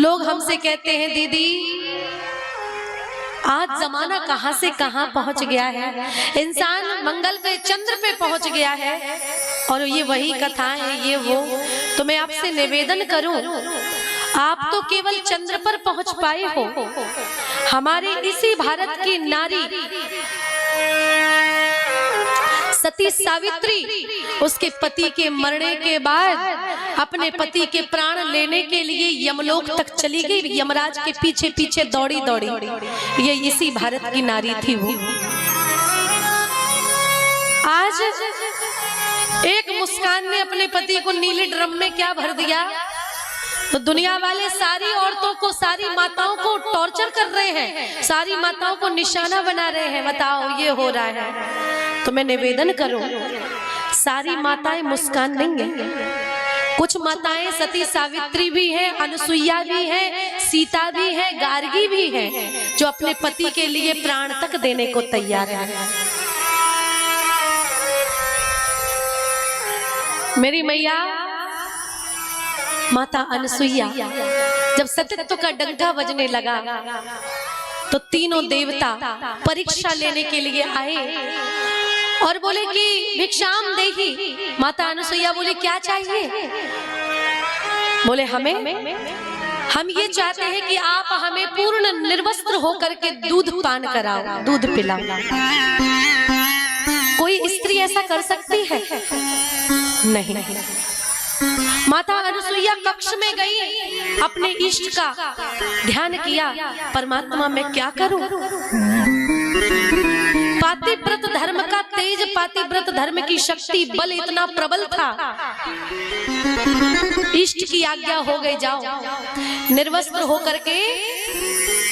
लोग हमसे कहते हैं दीदी आज जमाना कहां से कहां पहुंच गया है, इंसान मंगल पे चंद्र पे पहुंच गया है और ये वही कथाएं ये वो। तो मैं आपसे निवेदन करूं, आप तो केवल चंद्र पर पहुंच पाए हो। हमारे इसी भारत की नारी सती सावित्री उसके पति के मरने के बाद अपने पति के प्राण लेने के लिए यमलोक तक चली गई, यमराज के पीछे पीछे दौड़ी दौड़ी। ये इसी भारत की नारी थी वो। आज एक मुस्कान ने अपने पति को नीले ड्रम में क्या भर दिया, तो दुनिया वाले सारी औरतों को, सारी माताओं को टॉर्चर कर रहे हैं, सारी माताओं को निशाना बना रहे हैं। बताओ ये हो रहा है। तो मैं निवेदन करूं, सारी माताएं मुस्कान नहीं है, कुछ माताएं सती सावित्री भी है, अनुसुईया भी है, सीता भी है, गार्गी भी है, जो अपने पति के लिए प्राण तक देने को तैयार है। मेरी मैया माता अनुसुईया जब सत्यत्व का डंका बजने लगा तो तीनों देवता परीक्षा लेने के लिए आए और बोले कि भिक्षाम देहि। माता अनुसुईया बोली क्या चाहिए? बोले हम ये चाहते हैं कि आप हमें पूर्ण निर्वस्त्र होकर के दूध पान कराओ, दूध पिलाओ। कोई स्त्री ऐसा कर सकती है? नहीं। माता अनुसुईया कक्ष में गई, अपने इष्ट का ध्यान किया, परमात्मा मैं क्या करूं? पातिव्रत धर्म का तेज, पातिव्रत धर्म की शक्ति, बल इतना प्रबल था। इष्ट की आज्ञा हो गई, जाओ निर्वस्त्र होकर के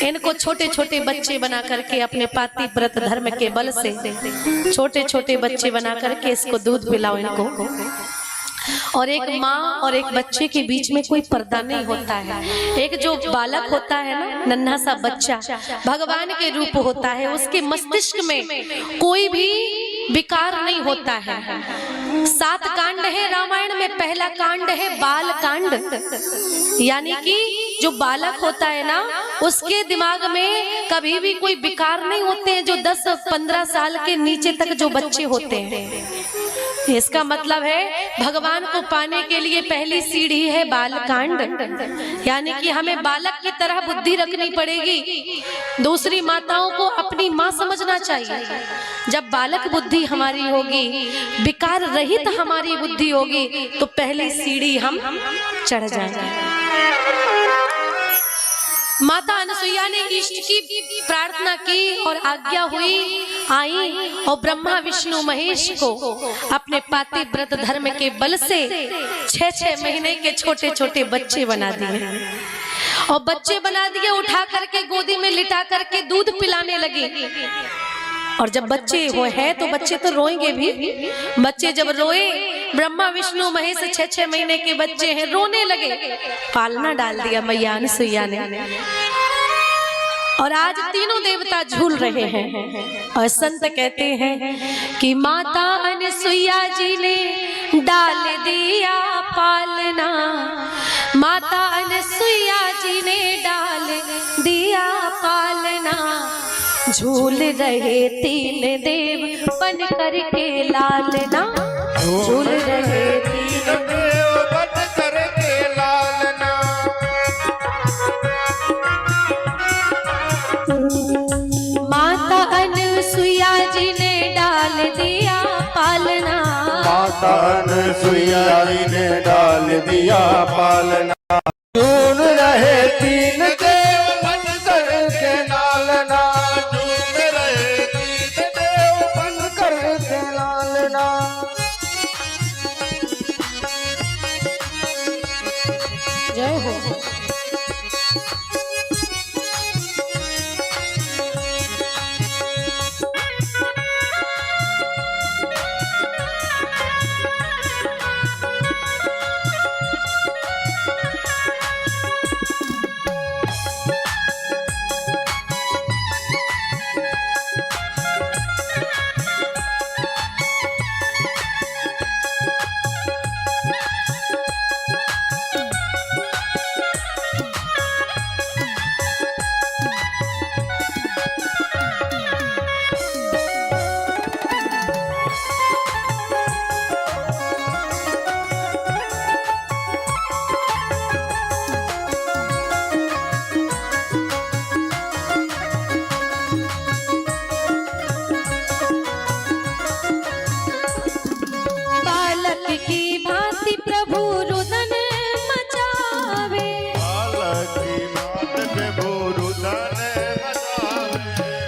इनको छोटे छोटे बच्चे बना करके, अपने पातिव्रत धर्म के बल से छोटे छोटे बच्चे बना करके इसको दूध पिलाओ इनको। और एक माँ और एक बच्चे के बीच में कोई पर्दा नहीं होता है। एक जो बालक होता है ना, नन्हा सा बच्चा, भगवान के रूप होता है, उसके मस्तिष्क में कोई भी विकार नहीं होता है। 7 कांड है रामायण में, पहला कांड है बाल कांड, यानी कि जो बालक होता है ना उसके दिमाग में कभी भी कोई विकार नहीं होते हैं, जो 10-15 साल के नीचे तक जो बच्चे होते हैं। इसका मतलब है भगवान को पाने के लिए पहली सीढ़ी है बालकांड, यानी कि हमें बालक की तरह बुद्धि रखनी पड़ेगी। दूसरी माताओं को अपनी माँ समझना चाहिए। जब बालक बुद्धि हमारी होगी, विकार रहित हमारी बुद्धि होगी, तो पहली सीढ़ी हम चढ़ जाएंगे। माता अनुसुईया ने इष्ट की प्रार्थना की और आज्ञा हुई, आई और ब्रह्मा विष्णु महेश को अपने पातिव्रत धर्म के बल से 6-6 महीने के छोटे छोटे बच्चे बना दिए। और बच्चे बना दिए, उठा करके गोदी में लिटा करके दूध पिलाने लगे। और जब बच्चे हो है तो बच्चे तो रोएंगे भी। बच्चे जब रोए, ब्रह्मा विष्णु महेश 6-6 महीने के बच्चे हैं, रोने लगे। पालना डाल दिया मैया अनुसुईया ने। और आज तीनों देवता झूल रहे हैं। और संत कहते हैं कि माता अनुसुईया जी ने डाल दिया पालना, माता अनुसुईया जी ने डाल दिया पालना। झूल रहे 3 देव बन करके लालना, झूल रहे 3 देव बन करके लालना। माता अनुसुईया जी ने डाल दिया पालना, माता अनुसुईया जी ने डाल दिया पालना। झूल रहे 3 देव बन करके लालना, झूल रहे 3 देव बन करके लालना। जय हो। गुरु धन बतावे।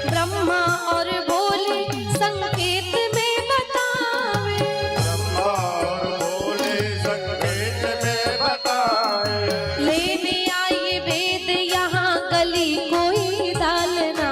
ब्रह्मा और बोले संकेत में बतावे। ब्रह्मा और बोले संकेत में बताए। लेने आए वेद यहाँ गली कोई डालना।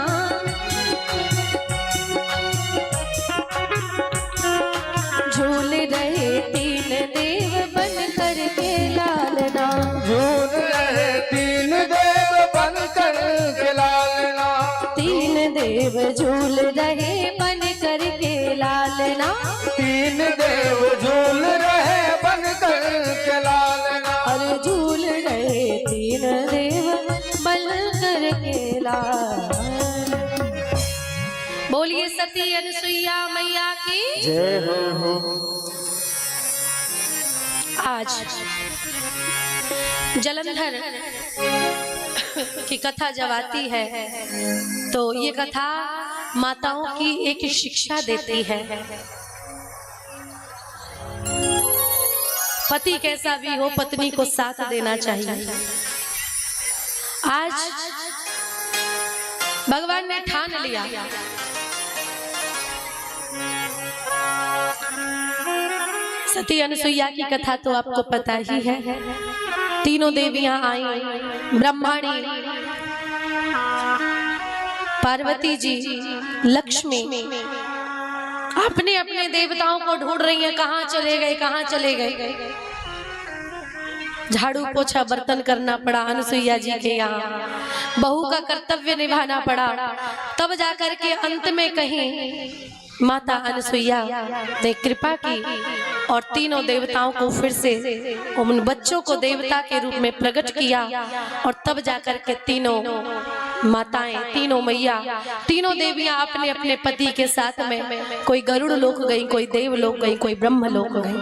झूल रहे तीन देव बन कर के लालना। झूल रहे तीन देव बन कर के लालना। तीन देव झूल रहे बन कर के लालना। तीन देव झूल रहे बन कर के लालना। और झूल रहे तीन देव बन कर के लालना। बोलिए सती अनुसुईया मैया की जय हो। आज जलंधर की कथा जब आती है तो ये कथा माताओं की एक शिक्षा देती है। पति कैसा भी हो पत्नी को साथ देना चाहिए। आज भगवान ने ठान लिया सती अनुसुईया की कथा तो आपको पता ही है। तीनों देवियां आई, ब्रह्माणी, पार्वती जी, लक्ष्मी अपने अपने देवताओं को ढूंढ रही हैं। कहाँ चले गए, कहाँ चले गए। झाड़ू पोछा बर्तन करना पड़ा अनुसुईया जी के यहाँ। बहू का कर्तव्य निभाना पड़ा। तब जाकर के अंत में कहीं माता अनुसुईया ने कृपा की और तीनों देवताओं को फिर से उन बच्चों को देवता के रूप में प्रकट किया। और तब जाकर के तीनों माताएं, तीनों मैया, तीनों देवियां अपने अपने पति के साथ में, कोई गरुड़ लोक गई, कोई देव लोक गई, कोई ब्रह्म लोक गई।